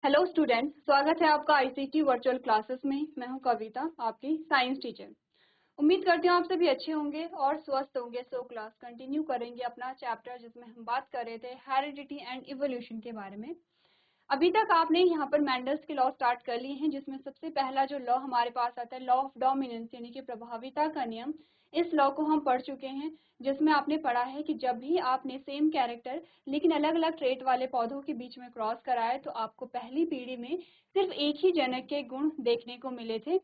Hello student, स्वागत है आपका आईसीटी वर्चुअल क्लासेस में। मैं हूं कविता, आपकी साइंस टीचर। उम्मीद करती हूँ आप सभी अच्छे होंगे और स्वस्थ होंगे। सो क्लास कंटिन्यू करेंगे अपना चैप्टर जिसमें हम बात कर रहे थे हेरिडिटी एंड इवोल्यूशन के बारे में। अभी तक आपने यहाँ पर मैंडल्स के लॉ स्टार्ट कर लिए हैं, जिसमें सबसे पहला जो लॉ हमारे पास आता है लॉ ऑफ डोमिनेंस यानी कि प्रभाविता का नियम। इस लॉ को हम पढ़ चुके हैं, जिसमें आपने पढ़ा है कि जब भी आपने सेम कैरेक्टर लेकिन अलग अलग ट्रेट वाले पौधों के बीच में क्रॉस कराया तो आपको पहली पीढ़ी में सिर्फ एक ही जनक के गुण देखने को मिले थे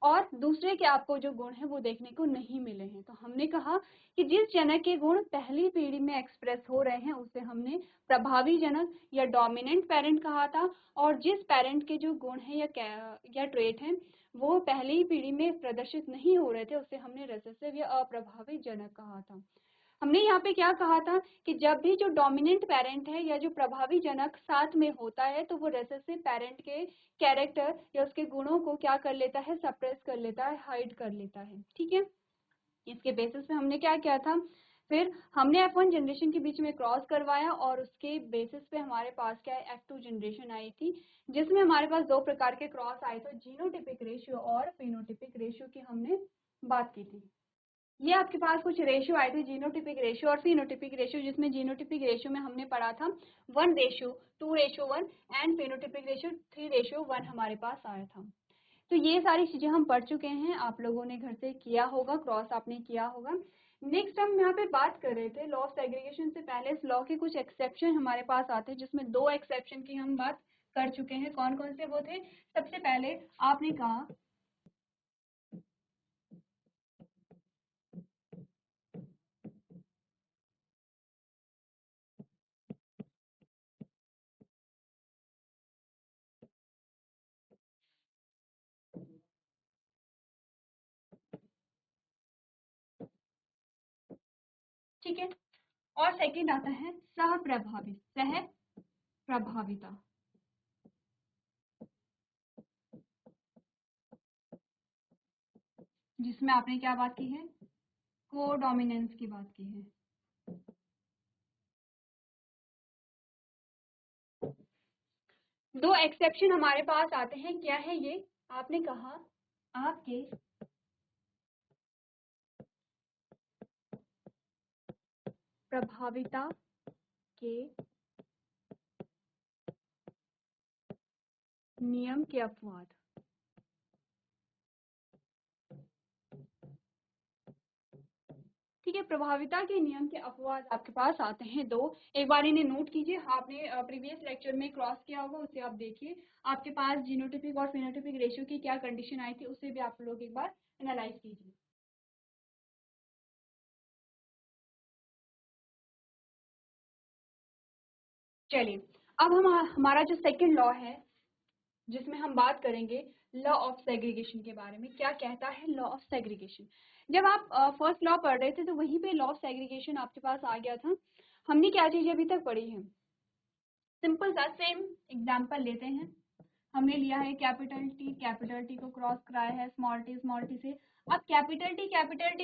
और दूसरे के आपको जो गुण है वो देखने को नहीं मिले हैं। तो हमने कहा कि जिस जनक के गुण पहली पीढ़ी में एक्सप्रेस हो रहे हैं उसे हमने प्रभावी जनक या डोमिनेंट पेरेंट कहा था, और जिस पेरेंट के जो गुण है या ट्रेट हैं वो पहली पीढ़ी में प्रदर्शित नहीं हो रहे थे उसे हमने रिसेसिव या अप्रभावी जनक कहा था। हमने यहाँ पे क्या कहा था कि जब भी जो डोमिनेंट पेरेंट है या जो प्रभावी जनक साथ में होता है तो वो रिसेसिव पेरेंट के कैरेक्टर या उसके गुणों को क्या कर लेता है, सप्रेस कर लेता है, हाइड कर लेता है। ठीक है, इसके बेसिस पे हमने क्या किया था, फिर हमने F1 जनरेशन के बीच में क्रॉस करवाया और उसके बेसिस पे हमारे पास क्या है F2 जनरेशन आई थी, जिसमें हमारे पास दो प्रकार के क्रॉस आए थे, जीनोटिपिक रेशियो और फिनोटिपिक रेशियो की हमने बात की थी। ये आपके पास कुछ रेशियो आए थे, जीनोटिपिक रेशियो और फिनोटिपिक रेशियो, जिसमें जीनोटिपिक रेशियो में हमने पढ़ा था 1:2:1 एंड फिनोटिपिक रेशियो 3:1 हमारे पास आया था। तो ये सारी चीजें हम पढ़ चुके हैं, आप लोगों ने घर से किया होगा, क्रॉस आपने किया होगा। नेक्स्ट हम यहाँ पे बात कर रहे थे लॉ ऑफ सेग्रीगेशन से पहले इस लॉ के कुछ एक्सेप्शन हमारे पास आते हैं, जिसमें दो एक्सेप्शन की हम बात कर चुके हैं। कौन कौन से वो थे? सबसे पहले आपने कहा ठीक है, और सेकंड आता है सहप्रभाविता, जिसमें आपने क्या बात की है, कोडोमिनेंस की बात की है। दो एक्सेप्शन हमारे पास आते हैं, क्या है ये? आपने कहा आपके प्रभाविता के नियम के अपवाद। ठीक है, प्रभाविता के नियम के अपवाद आपके पास आते हैं दो। एक बार इन्हें नोट कीजिए, आपने प्रीवियस लेक्चर में क्रॉस किया होगा, उसे आप देखिए। आपके पास जीनोटिपिक और फिनोटिपिक रेशियो की क्या कंडीशन आई थी उसे भी आप लोग एक बार एनालाइज कीजिए। चलिए, अब हम हमारा जो सेकंड लॉ है जिसमें हम बात करेंगे लॉ ऑफ सेग्रीगेशन के बारे में। क्या कहता है लॉ ऑफ सेग्रीगेशन? जब आप फर्स्ट लॉ पढ़ रहे थे तो वहीं पे लॉ ऑफ सेग्रीगेशन आपके पास आ गया था। हमने क्या चीज अभी तक पढ़ी है? सिंपल सा सेम एग्जांपल लेते हैं। हमने लिया है कैपिटल टी को क्रॉस कराया है स्मॉल टी से। अब कैपिटल टी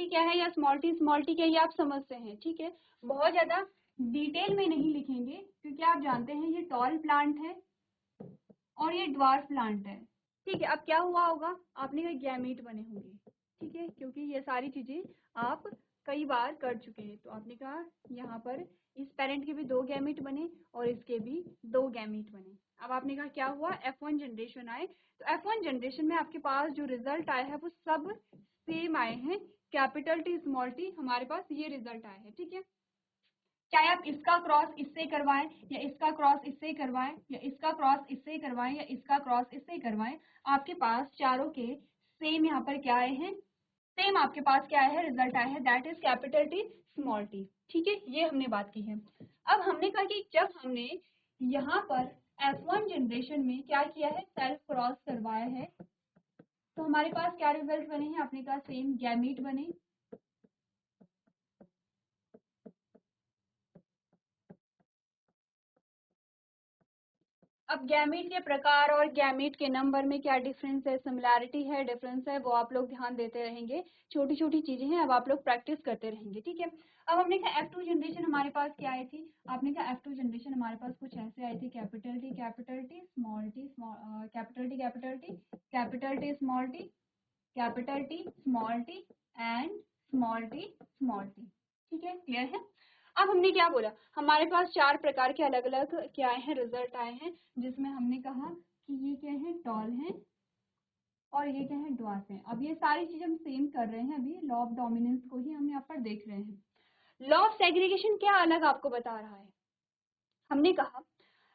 क्या है या स्मॉल टी क्या है ये आप समझते हैं, ठीक है। बहुत ज्यादा डिटेल में नहीं लिखेंगे क्योंकि आप जानते हैं ये टॉल प्लांट है और ये ड्वार्फ प्लांट है। ठीक है, अब क्या हुआ होगा, आपने कहा गैमीट बने होंगे, ठीक है, क्योंकि ये सारी चीजें आप कई बार कर चुके हैं। तो आपने कहा यहाँ पर इस पेरेंट के भी दो गैमीट बने और इसके भी दो गैमीट बने। अब आपने कहा क्या हुआ, F1 जनरेशन आए, तो F1 जनरेशन में आपके पास जो रिजल्ट आया है वो सब सेम आए हैं। कैपिटल टी स्मॉल टी हमारे पास ये रिजल्ट आया है, ठीक है। चाहे आप इसका क्रॉस इससे करवाएं या इसका क्रॉस इससे करवाएं या इसका क्रॉस इससे करवाएं या इसका क्रॉस इससे करवाएं, आपके पास चारों के सेम यहाँ पर क्या आए हैं, सेम आपके पास क्या आया है, रिजल्ट आया है, that is capital T small T. ठीक है, ये हमने बात की है। अब हमने कहा कि जब हमने यहाँ पर F1 जनरेशन में क्या किया है, सेल्फ क्रॉस करवाया है, तो हमारे पास क्या रिजल्ट बने हैं, आपने कहा सेम गैमीट बने। अब गैमीट के प्रकार और गैमीट के नंबर में क्या डिफरेंस है, सिमिलैरिटी है, डिफरेंस है, वो आप लोग ध्यान देते रहेंगे। छोटी छोटी चीजें हैं, अब आप लोग प्रैक्टिस करते रहेंगे, ठीक है। अब हमने कहा F2 जनरेशन हमारे पास क्या आई थी, आपने कहा F2 जनरेशन हमारे पास कुछ ऐसे आई थी, capital T small T, capital T capital T, capital T small T, capital T small T and small T small T, ठीक है, क्लियर है। अब हमने क्या बोला, हमारे पास 4 प्रकार के अलग अलग क्या आए हैं, रिजल्ट आए हैं, जिसमें हमने कहा कि ये क्या है, टॉल है और ये क्या है, ड्वार्फ है। अब ये सारी चीज हम सेम कर रहे हैं, अभी लॉ ऑफ डोमिनेंस को ही हम यहाँ पर देख रहे हैं। लॉ ऑफ सेग्रीगेशन क्या अलग आपको बता रहा है, हमने कहा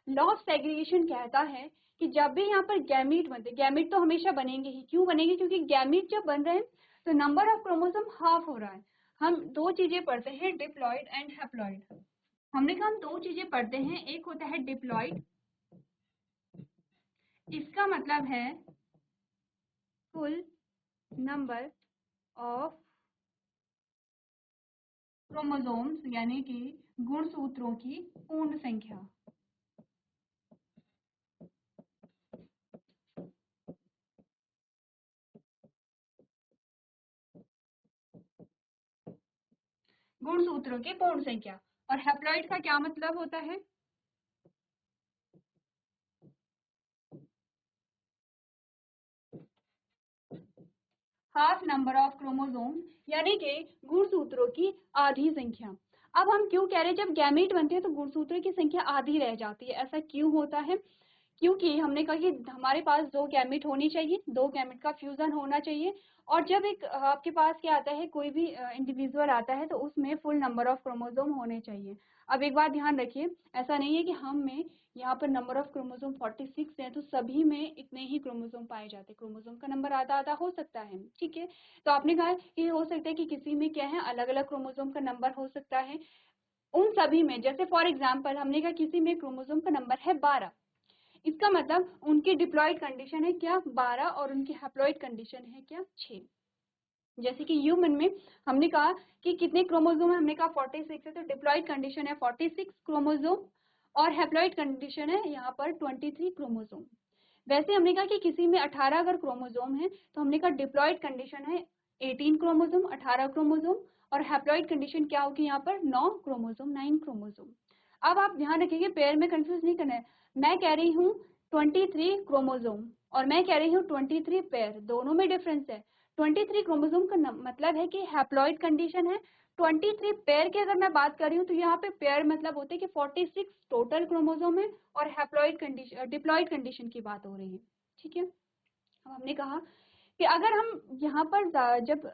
लॉ ऑफ सेग्रीगेशन कहता है कि जब भी यहाँ पर गैमीट बनते, गैमीट तो हमेशा बनेंगे ही, क्यों बनेंगे, क्योंकि गैमीट जब बन रहे हैं तो नंबर ऑफ क्रोमोसोम हाफ हो रहा है। हम दो चीजें पढ़ते हैं, डिप्लॉइड एंड हैप्लॉइड। हमने कहा हम दो चीजें पढ़ते हैं, एक होता है डिप्लॉइड, इसका मतलब है फुल नंबर ऑफ क्रोमोसोम्स, यानी कि गुणसूत्रों की पूर्ण संख्या। गुणसूत्रों की पूर्ण संख्या। और हैप्लॉइड का क्या मतलब होता है, हाफ नंबर ऑफ क्रोमोसोम, यानी कि गुणसूत्रों की आधी संख्या। अब हम क्यों कह रहे हैं, जब गैमीट बनते हैं तो गुणसूत्रों की संख्या आधी रह जाती है, ऐसा क्यों होता है, क्योंकि हमने कहा कि हमारे पास दो गैमेट होनी चाहिए, दो गैमेट का फ्यूजन होना चाहिए। और जब एक आपके पास क्या आता है, कोई भी इंडिविजुअल आता है तो उसमें फुल नंबर ऑफ क्रोमोसोम होने चाहिए। अब एक बात ध्यान रखिए, ऐसा नहीं है कि हम में यहाँ पर नंबर ऑफ क्रोमोसोम 46 है तो सभी में इतने ही क्रोमोसोम पाए जाते हैं, क्रोमोसोम का नंबर आधा आधा हो सकता है, ठीक है। तो आपने कहा कि हो सकता है कि किसी में क्या है, अलग अलग क्रोमोसोम का नंबर हो सकता है। उन सभी में, जैसे फॉर एग्जाम्पल हमने कहा किसी में क्रोमोसोम का नंबर है 12, इसका मतलब उनकी डिप्लॉइड कंडीशन है क्या, 12, और उनकी हैप्लॉइड कंडीशन है क्या, 6। जैसे कि ह्यूमन में हमने कहा कि कितने क्रोमोसोम है, हमने कहा 46 है, तो डिप्लॉइड कंडीशन है 46 क्रोमोसोम और हैप्लॉइड कंडीशन है यहाँ पर 23 क्रोमोसोम। वैसे हमने कहा कि किसी में 18 अगर क्रोमोसोम है तो हमने कहा डिप्लॉइड कंडीशन है 18 क्रोमोसोम, 18 क्रोमोसोम, और हैप्लॉइड कंडीशन क्या होगी यहाँ पर, 9 क्रोमोसोम, 9 क्रोमोसोम। अब आप ध्यान रखिए, पेयर में कंफ्यूज नहीं करना है, मैं कह रही हूँ 23 क्रोमोसोम और मैं कह रही हूँ 23 पेयर, दोनों में डिफरेंस है। 23 क्रोमोसोम का मतलब है कि हैप्लॉइड कंडीशन है। 23 पेयर की अगर मैं बात कर रही हूँ तो यहाँ पे पेयर मतलब होते हैं कि 46 टोटल क्रोमोसोम है और हैप्लॉइड कंडीशन, डिप्लॉइड कंडीशन की बात हो रही है, ठीक है। अब हमने कहा कि अगर हम यहाँ पर जब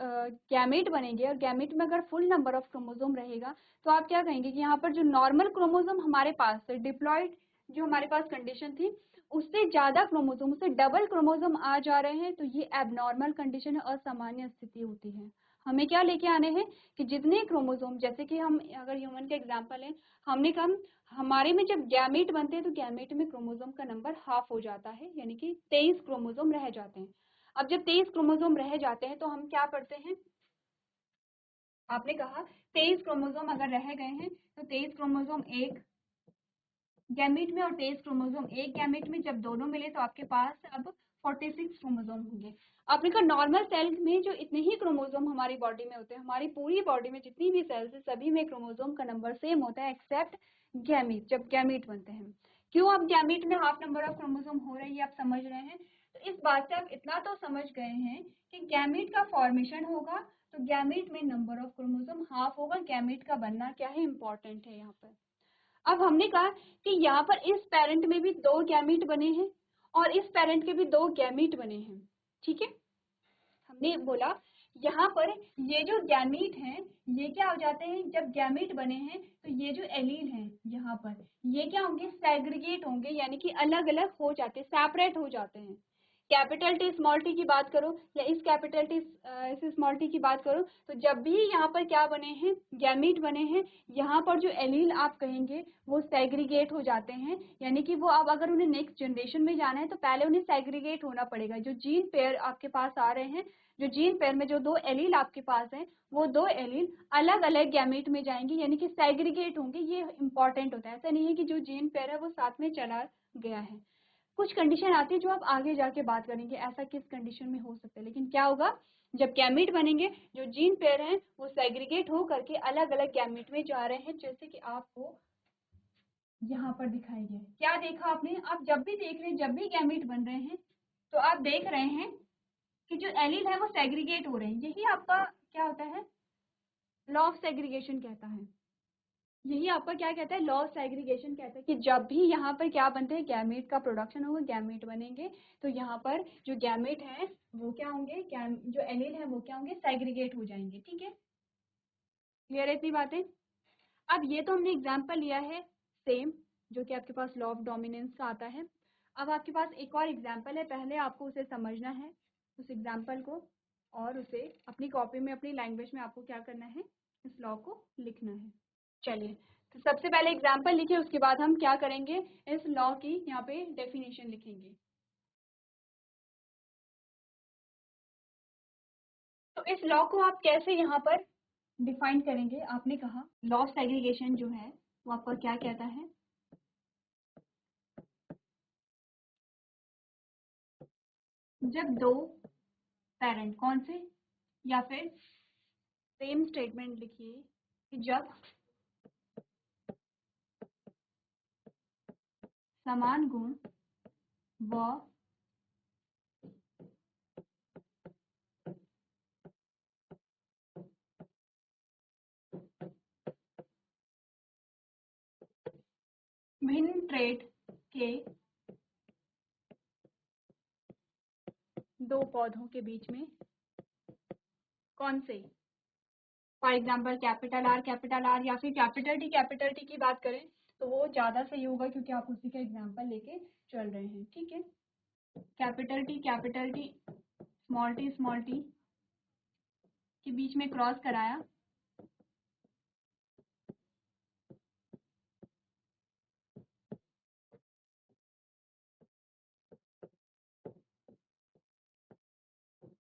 गैमेट बनेंगे और गैमेट में अगर फुल नंबर ऑफ क्रोमोसोम रहेगा तो आप क्या कहेंगे कि यहाँ पर जो नॉर्मल क्रोमोसोम हमारे पास है, डिप्लॉइड जो हमारे पास कंडीशन थी उससे ज्यादा क्रोमोसोम, उससे डबल क्रोमोसोम आ जा रहे हैं, तो ये एबनॉर्मल कंडीशन है, असामान्य स्थिति होती है। हमें क्या लेके आने हैं कि जितने क्रोमोसोम, जैसे कि हम अगर ह्यूमन का एग्जाम्पल है, हमने कहा हमारे में जब गैमेट बनते हैं तो गैमेट में क्रोमोसोम का नंबर हाफ हो जाता है, यानी कि 23 क्रोमोसोम रह जाते हैं। अब जब 23 क्रोमोसोम रह जाते हैं तो हम क्या करते हैं, आपने कहा 23 क्रोमोसोम अगर रह गए हैं तो 23 क्रोमोसोम एक गैमेट में और 23 क्रोमोसोम एक गैमेट में जब दोनों मिले तो आपके पास अब 46 क्रोमोसोम होंगे। आपने कहा नॉर्मल सेल में जो इतने ही क्रोमोसोम हमारी बॉडी में होते हैं, हमारी पूरी बॉडी में जितनी भी सेल्स है सभी में क्रोमोसोम का नंबर सेम होता है एक्सेप्ट गैमेट, जब गैमेट बनते हैं। क्यों अब गैमेट में हाफ नंबर ऑफ क्रोमोसोम हो रही है, आप समझ रहे हैं। तो इस बात से आप इतना तो समझ गए हैं कि गैमेट का फॉर्मेशन होगा तो गैमेट में नंबर ऑफ क्रोमोसोम हाफ होगा, गैमेट का बनना क्या है, इंपॉर्टेंट है यहाँ पर। अब हमने कहा कि यहाँ पर इस पेरेंट में भी दो गैमीट बने हैं और इस पेरेंट के भी दो गैमीट बने हैं, ठीक है। हमने बोला यहाँ पर ये जो गैमीट हैं ये क्या हो जाते हैं, जब गैमीट बने हैं तो ये जो एलील हैं यहाँ पर ये क्या होंगे, सेग्रीगेट होंगे, यानी कि अलग अलग हो जाते हैं, सेपरेट हो जाते हैं। कैपिटल टी स्मॉल टी की बात करो या इस कैपिटल टी इस स्मॉल टी की बात करो, तो जब भी यहाँ पर क्या बने हैं, गैमीट बने हैं, यहाँ पर जो एलील आप कहेंगे वो सेग्रीगेट हो जाते हैं, यानी कि वो अब अगर उन्हें नेक्स्ट जनरेशन में जाना है तो पहले उन्हें सेग्रीगेट होना पड़ेगा। जो जीन पेयर आपके पास आ रहे हैं, जो जीन पेयर में जो 2 एलील आपके पास है, वो 2 एलील अलग अलग गैमेट में जाएंगे, यानी कि सेग्रीगेट होंगे। ये इंपॉर्टेंट होता है, ऐसा नहीं है कि जो जीन पेयर है वो साथ में चला गया है। कुछ कंडीशन आती है जो आप आगे जाके बात करेंगे, ऐसा किस कंडीशन में हो सकता है, लेकिन क्या होगा, जब गैमेट बनेंगे, जो जीन पेयर हैं वो सेग्रीगेट हो करके अलग अलग गैमेट में जा रहे हैं, जैसे कि आपको यहाँ पर दिखाई गया। क्या देखा आपने, आप जब भी देख रहे हैं, जब भी गैमेट बन रहे हैं, तो आप देख रहे हैं कि जो एलील है वो सेग्रीगेट हो रहे हैं। यही आपका क्या होता है, लॉ ऑफ सेग्रीगेशन कहता है। यही आपका क्या कहता है, लॉ ऑफ सेग्रीगेशन कहता है कि जब भी यहाँ पर क्या बनते हैं, गैमेट का प्रोडक्शन होगा, गैमेट बनेंगे, तो यहाँ पर जो गैमेट है वो क्या होंगे, जो एलील है वो क्या होंगे, सेग्रीगेट हो जाएंगे। ठीक है, क्लियर है इतनी बातें। अब ये तो हमने एग्जाम्पल लिया है सेम, जो कि आपके पास लॉ ऑफ डोमिनेंस का आता है। अब आपके पास एक और एग्जाम्पल है, पहले आपको उसे समझना है उस एग्जाम्पल को, और उसे अपनी कॉपी में अपनी लैंग्वेज में आपको क्या करना है, इस लॉ को लिखना है। चलिए, तो सबसे पहले एग्जाम्पल लिखिए, उसके बाद हम क्या करेंगे, इस लॉ की यहाँ पे डेफिनेशन लिखेंगे। तो इस लॉ को आप कैसे यहाँ पर डिफाइन करेंगे, आपने कहा लॉ ऑफ सेग्रीगेशन जो है वो आपका क्या कहता है, जब 2 पेरेंट, कौन से, या फिर सेम स्टेटमेंट लिखिए कि जब समान गुण व भिन्न ट्रेट के 2 पौधों के बीच में, कौन से, फॉर एग्जाम्पल कैपिटल आर या फिर कैपिटल टी की बात करें तो वो ज़्यादा सही होगा, क्योंकि आप उसी का एग्जाम्पल लेके चल रहे हैं। ठीक है, कैपिटल टी स्मॉल टी के बीच में क्रॉस कराया,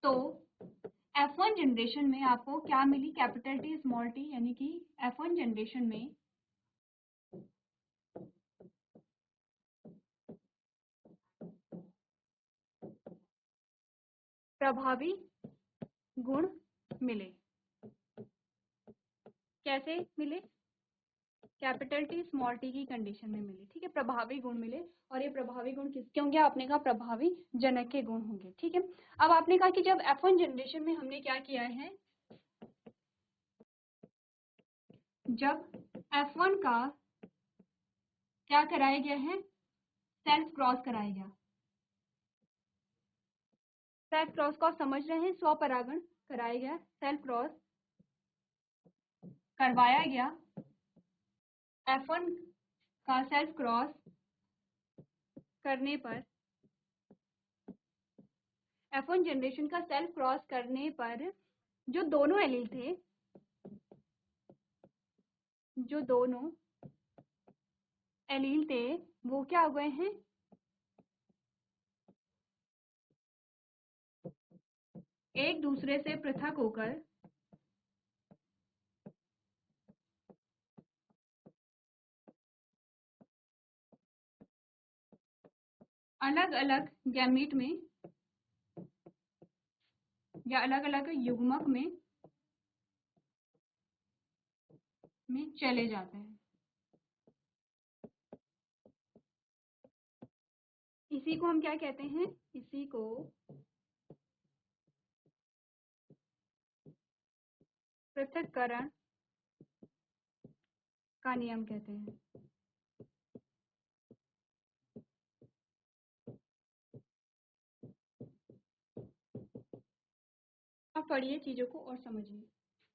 तो F1 जनरेशन में आपको क्या मिली, कैपिटल टी स्मॉल टी, यानी कि F1 जनरेशन में प्रभावी गुण मिले। कैसे मिले, कैपिटल टी स्मॉल टी की कंडीशन में मिले। ठीक है, प्रभावी गुण मिले, और ये प्रभावी गुण किसके होंगे, आपने कहा प्रभावी जनक के गुण होंगे। ठीक है, अब आपने कहा कि जब F1 जनरेशन में हमने क्या किया है, जब F1 का क्या कराया गया है, सेल्फ क्रॉस कराया गया। सेल्फ क्रॉस को आप समझ रहे हैं, स्वपरागण कराया गया, सेल्फ क्रॉस करवाया गया, F1 का सेल्फ क्रॉस करने पर, F1 जनरेशन का सेल्फ क्रॉस करने पर जो दोनों एलील थे, जो दोनों एलील थे वो क्या हो गए हैं, एक दूसरे से पृथक होकर अलग अलग गैमीट में या अलग अलग युग्मक में चले जाते हैं। इसी को हम क्या कहते हैं, इसी को पृथक्करण का नियम कहते हैं। अब पढ़िए चीजों को और समझिए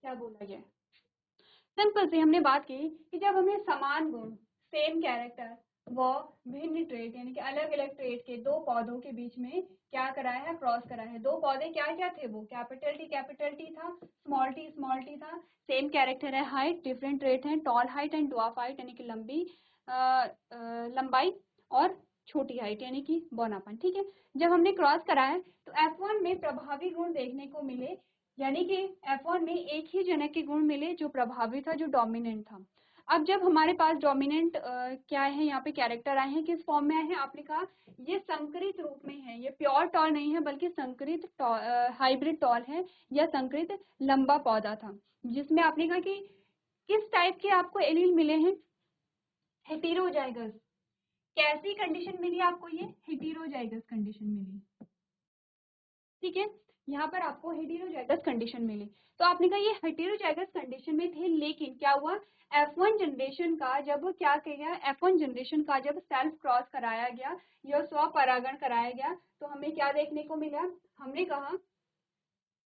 क्या बोला गया है। सिंपल से हमने बात की कि जब हमें समान गुण, सेम कैरेक्टर व भिन्न ट्रेट, यानी कि अलग अलग ट्रेट के 2 पौधों के बीच में क्या कराया है, क्रॉस कराया है। 2 पौधे क्या क्या थे, वो कैपिटल टी था, स्मॉल टी था, सेम कैरेक्टर है, हाइट डिफरेंट ट्रेट है, tall height and dwarf height, यानी कि लंबाई और छोटी हाइट यानी कि बौनापन। ठीक है, जब हमने क्रॉस कराया तो F1 में प्रभावी गुण देखने को मिले, यानी कि F1 में एक ही जनक के गुण मिले जो प्रभावी था, जो डोमिनेंट था। अब जब हमारे पास डोमिनेंट क्या है, यहाँ पे कैरेक्टर आए हैं, किस फॉर्म में आए हैं, आपने कहा ये संकरित रूप में है, ये प्योर टॉल नहीं है बल्कि संकरित हाइब्रिड टॉल है या संकरित लंबा पौधा था, जिसमें आपने कहा कि किस टाइप के आपको एलील मिले हैं, हेटेरोजाइगस। कैसी कंडीशन मिली आपको, ये हेटेरोजाइगस कंडीशन मिली। ठीक है, यहाँ पर आपको हेटेरोजाइगस कंडीशन मिली। तो आपने कहा ये हेटेरोजाइगस कंडीशन में थे, लेकिन क्या हुआ, F1 जनरेशन का जब क्या किया गया, F1 जनरेशन का जब सेल्फ क्रॉस कराया गया या स्वपरागण कराया गया, तो हमें क्या देखने को मिला, हमने कहा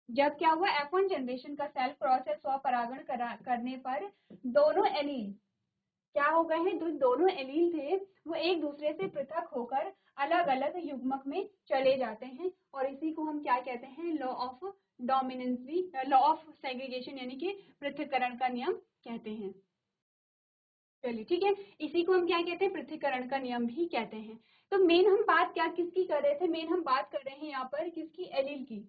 जब क्या हुआ, F1 जनरेशन का सेल्फ क्रॉस या स्वपरागण करने पर दोनों एलील क्या हो गए हैं, जो दोनों एलील थे वो एक दूसरे से पृथक होकर अलग अलग युग्मक में चले जाते हैं, और इसी को हम क्या कहते हैं, लॉ ऑफ डोमिनेंस भी, लॉ ऑफ सेग्रीगेशन यानी कि पृथक्करण का नियम कहते हैं। चलिए ठीक है, इसी को हम क्या कहते हैं, पृथक्करण का नियम भी कहते हैं। तो मेन हम बात क्या किसकी कर रहे थे, मेन हम बात कर रहे हैं यहाँ पर किसकी, एलील की।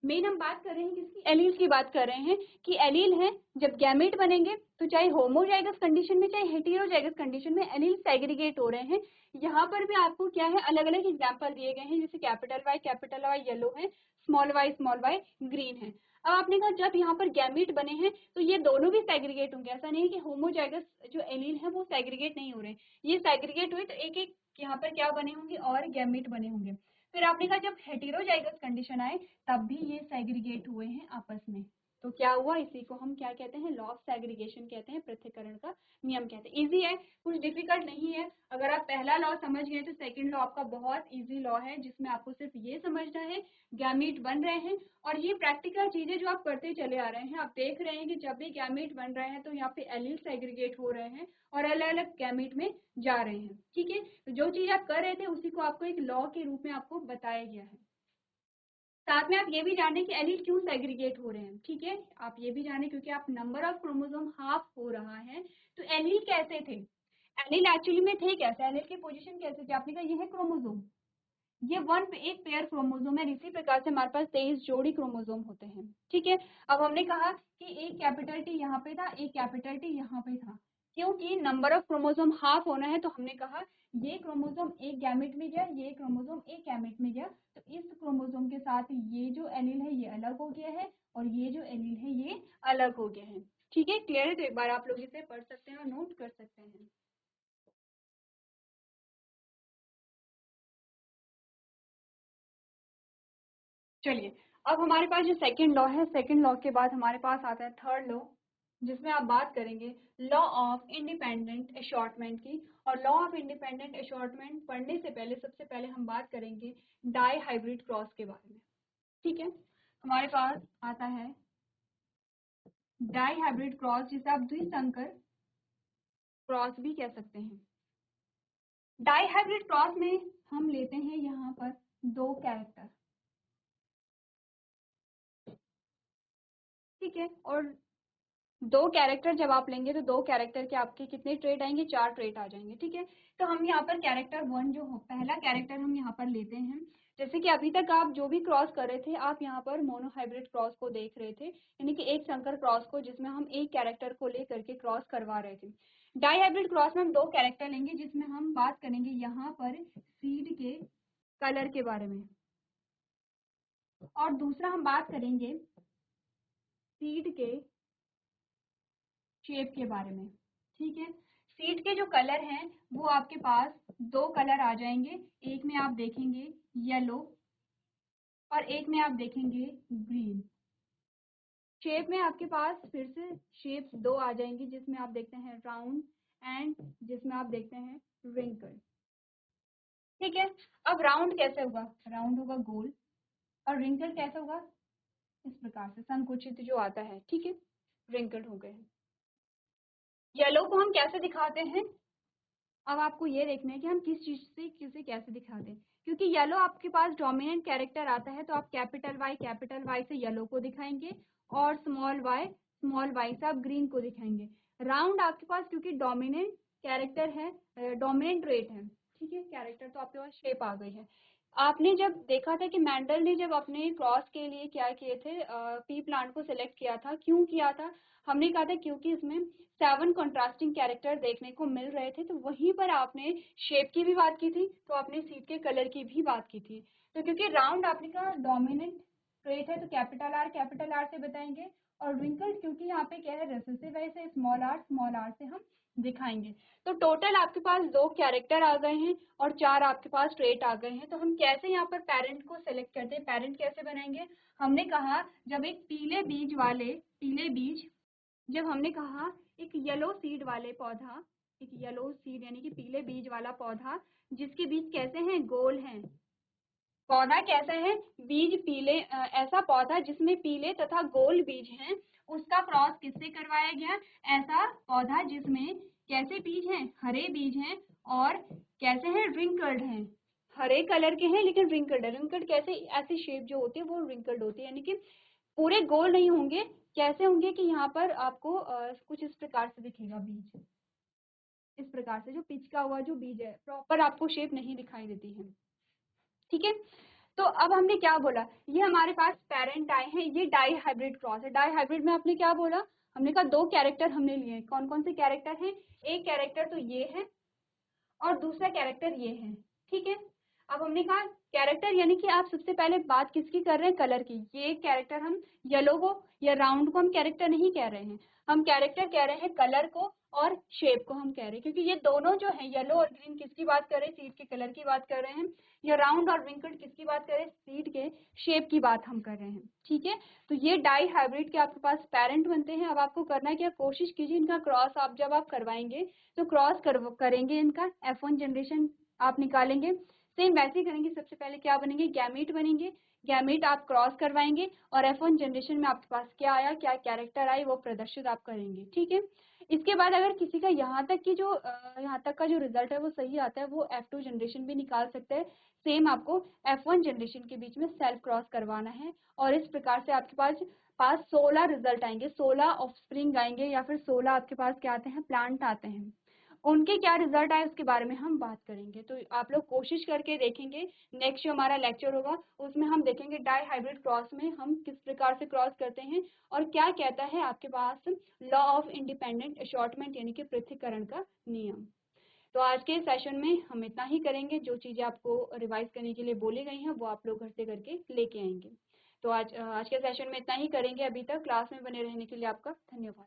मेन हम बात कर रहे हैं किसकी, एलील की बात कर रहे हैं कि एलील है, जब गैमेट बनेंगे तो चाहे होमोजाइगस कंडीशन में चाहे हेटेरोजाइगस कंडीशन में एलील सेग्रीगेट हो रहे हैं। यहाँ पर भी आपको क्या है, अलग अलग एग्जांपल दिए गए हैं, जैसे कैपिटल वाई येलो है, स्मॉल वाई ग्रीन है। अब आपने कहा जब यहाँ पर गैमेट बने हैं तो ये दोनों भी सेग्रीगेट होंगे, ऐसा नहीं है कि होमोजाइगस जो एलील है वो सेग्रीगेट नहीं हो रहे, ये सेग्रीगेट हुए तो एक एक यहाँ पर क्या बने होंगे, और गैमेट बने होंगे। फिर आपने कहा जब हेटेरोजाइगस कंडीशन आए तब भी ये सेग्रीगेट हुए हैं आपस में, तो क्या हुआ, इसी को हम क्या कहते हैं, लॉ ऑफ सेग्रीगेशन कहते हैं, पृथक्करण का नियम कहते हैं। इजी है, कुछ डिफिकल्ट नहीं है। अगर आप पहला लॉ समझ गए तो सेकंड लॉ आपका बहुत इजी लॉ है, जिसमें आपको सिर्फ ये समझना है गैमीट बन रहे हैं, और ये प्रैक्टिकल चीजें जो आप करते चले आ रहे हैं, आप देख रहे हैं कि जब भी गैमीट बन रहे हैं तो यहाँ पे एलील सेग्रीगेट हो रहे हैं और अलग अलग गैमीट में जा रहे हैं। ठीक है, तो जो चीज आप कर रहे थे उसी को आपको एक लॉ के रूप में आपको बताया गया है। साथ में आप ये भी जाने कि एलील क्यों सेग्रीगेट हो रहे हैं। ठीक है, आप ये भी जाने क्योंकि आप नंबर ऑफ क्रोमोसोम हाफ हो रहा है। तो एलील कैसे थे, एलील एक्चुअली में थे कैसे, एलील की पोजीशन कैसे थी, आपने कहा ये है क्रोमोसोम, ये एक पेयर क्रोमोसोम है, इसी प्रकार से हमारे पास 23 जोड़ी क्रोमोसोम होते हैं। ठीक है, अब हमने कहा कि एक कैपिटल टी यहाँ पे था, एक कैपिटल टी यहाँ पे था, क्योंकि नंबर ऑफ क्रोमोसोम हाफ होना है, तो हमने कहा ये क्रोमोसोम एक गैमेट में गया, ये क्रोमोसोम एक गैमेट में गया, तो इस क्रोमोसोम के साथ ये जो एलील है ये अलग हो गया है, और ये जो एलील है ये अलग हो गया है। ठीक है, क्लियर है, तो एक बार आप लोग इसे पढ़ सकते हैं और नोट कर सकते हैं। चलिए, अब हमारे पास जो सेकंड लॉ है, सेकंड लॉ के बाद हमारे पास आता है थर्ड लॉ, जिसमें आप बात करेंगे लॉ ऑफ इंडिपेंडेंट अशॉर्टमेंट की। और लॉ ऑफ इंडिपेंडेंट अशॉर्टमेंट पढ़ने से पहले सबसे पहले हम बात करेंगे डाई हाइब्रिड क्रॉस के बारे में। ठीक है, हमारे पास आता है डाई हाइब्रिड क्रॉस, जिसे आप द्विसंकर क्रॉस भी कह सकते हैं। डाई हाइब्रिड क्रॉस में हम लेते हैं यहाँ पर दो कैरेक्टर। ठीक है, और दो कैरेक्टर जब आप लेंगे तो दो कैरेक्टर के आपके कितने ट्रेट आएंगे, 4 ट्रेट आ जाएंगे। ठीक है, तो हम यहाँ पर कैरेक्टर 1 जो हो, पहला कैरेक्टर हम यहाँ पर लेते हैं। जैसे कि अभी तक आप जो भी क्रॉस कर रहे थे, आप यहाँ पर मोनोहाइब्रिड क्रॉस को देख रहे थे, यानी कि एक संकर क्रॉस को, जिसमें हम एक कैरेक्टर को लेकर के क्रॉस करवा रहे थे। डाई हाइब्रिड क्रॉस में हम दो कैरेक्टर लेंगे, जिसमें हम बात करेंगे यहाँ पर सीड के कलर के बारे में, और दूसरा हम बात करेंगे सीड के शेप के बारे में। ठीक है, सीड के जो कलर हैं वो आपके पास दो कलर आ जाएंगे, एक में आप देखेंगे येलो और एक में आप देखेंगे ग्रीन। शेप में आपके पास फिर से शेप्स दो आ जाएंगी, जिसमें आप देखते हैं राउंड एंड जिसमें आप देखते हैं रिंकल। ठीक है, अब राउंड कैसे होगा, राउंड होगा गोल, और रिंकल कैसे होगा, इस प्रकार से संकुचित जो आता है। ठीक है, रिंकल हो गए। येलो को हम कैसे दिखाते हैं, अब आपको ये देखना है कि हम किस चीज से किसे कैसे दिखाते हैं, क्योंकि येलो आपके पास डोमिनेंट कैरेक्टर आता है, तो आप कैपिटल वाई से येलो को दिखाएंगे, और स्मॉल वाई से आप ग्रीन को दिखाएंगे। राउंड आपके पास क्योंकि डोमिनेंट कैरेक्टर है, डोमिनेंट ट्रेट है, ठीक है। कैरेक्टर तो आपके पास शेप आ गई है। आपने जब देखा था कि मेंडल ने जब अपने क्रॉस के लिए क्या किए थे, पी प्लांट को सिलेक्ट किया था, क्यों किया था? हमने कहा था क्योंकि इसमें 7 कंट्रास्टिंग कैरेक्टर देखने को मिल रहे थे। तो वहीं पर आपने शेप की भी बात की थी, तो आपने सीड के कलर की भी बात की थी। तो क्योंकि राउंड आपने कहा डोमिनेंट ट्रेट है, तो कैपिटल आर से बताएंगे। और रिंकल्ड क्योंकि यहाँ पे क्या है, रिसेसिव है, इसे स्मॉल आर से हम दिखाएंगे। तो टोटल आपके पास 2 कैरेक्टर आ गए हैं और 4 आपके पास ट्रेट आ गए हैं। तो हम कैसे यहाँ पर पेरेंट को सेलेक्ट करते हैं, पेरेंट कैसे बनाएंगे? हमने कहा जब एक पीले बीज जब हमने कहा एक येलो सीड वाले पौधा, एक येलो सीड यानी कि पीले बीज वाला पौधा जिसके बीज कैसे हैं, गोल हैं। पौधा कैसा है, बीज पीले, ऐसा पौधा जिसमें पीले तथा गोल बीज हैं, उसका क्रॉस किससे करवाया गया? ऐसा पौधा जिसमें कैसे बीज हैं, हरे बीज हैं और कैसे हैं, रिंकल्ड हैं। हरे कलर के हैं लेकिन रिंकल्ड है। रिंकल्ड कैसे? ऐसी शेप जो होती है वो रिंकल्ड होती है, यानी कि पूरे गोल नहीं होंगे। कैसे होंगे कि यहाँ पर आपको कुछ इस प्रकार से दिखेगा बीज, इस प्रकार से जो पिचका हुआ जो बीज है, प्रॉपर आपको शेप नहीं दिखाई देती है, ठीक है। तो अब हमने क्या बोला, ये हमारे पास पेरेंट आए हैं, ये डाई हाइब्रिड क्रॉस है। डाई हाइब्रिड में आपने क्या बोला? हमने कहा 2 कैरेक्टर हमने लिए हैं। कौन कौन से कैरेक्टर हैं? एक कैरेक्टर तो ये है और दूसरा कैरेक्टर ये है, ठीक है। अब हमने कहा कैरेक्टर यानी कि आप सबसे पहले बात किसकी कर रहे हैं, कलर की। ये कैरेक्टर हम येलो को या राउंड को हम कैरेक्टर नहीं कह रहे हैं, हम कैरेक्टर कह रहे हैं कलर को और शेप को हम कह रहे हैं, क्योंकि ये दोनों जो है येलो और ग्रीन किसकी बात कर रहे हैं, सीड के कलर की बात कर रहे हैं। या राउंड और विंकल्ड किसकी बात कर रहे हैं, सीड के शेप की बात हम कर रहे हैं, ठीक है। तो ये डाई हाइब्रिड के आपके पास पेरेंट बनते हैं। अब आपको करना है क्या, कोशिश कीजिए इनका क्रॉस आप जब आप करवाएंगे तो क्रॉस करेंगे, इनका F1 जनरेशन आप निकालेंगे। सेम वैसे ही करेंगे, सबसे पहले क्या बनेंगे, गैमीट बनेंगे। गैमीट आप क्रॉस करवाएंगे और F1 जनरेशन में आपके पास क्या आया, क्या कैरेक्टर आई, वो प्रदर्शित आप करेंगे, ठीक है। इसके बाद अगर किसी का यहाँ तक का जो रिजल्ट है वो सही आता है, वो F2 जनरेशन भी निकाल सकते हैं। सेम आपको F1 जनरेशन के बीच में सेल्फ क्रॉस करवाना है और इस प्रकार से आपके पास 16 रिजल्ट आएंगे, 16 ऑफस्प्रिंग आएंगे या फिर 16 आपके पास क्या आते हैं, प्लांट आते हैं। उनके क्या रिजल्ट आए उसके बारे में हम बात करेंगे। तो आप लोग कोशिश करके देखेंगे। नेक्स्ट जो हमारा लेक्चर होगा उसमें हम देखेंगे डाई हाइब्रिड क्रॉस में हम किस प्रकार से क्रॉस करते हैं और क्या कहता है आपके पास लॉ ऑफ इंडिपेंडेंट अशॉर्टमेंट यानी कि पृथक्करण का नियम। तो आज के सेशन में हम इतना ही करेंगे। जो चीजें आपको रिवाइज करने के लिए बोली गई हैं वो आप लोग घर से करके लेके आएंगे। तो आज के सेशन में इतना ही करेंगे। अभी तक क्लास में बने रहने के लिए आपका धन्यवाद।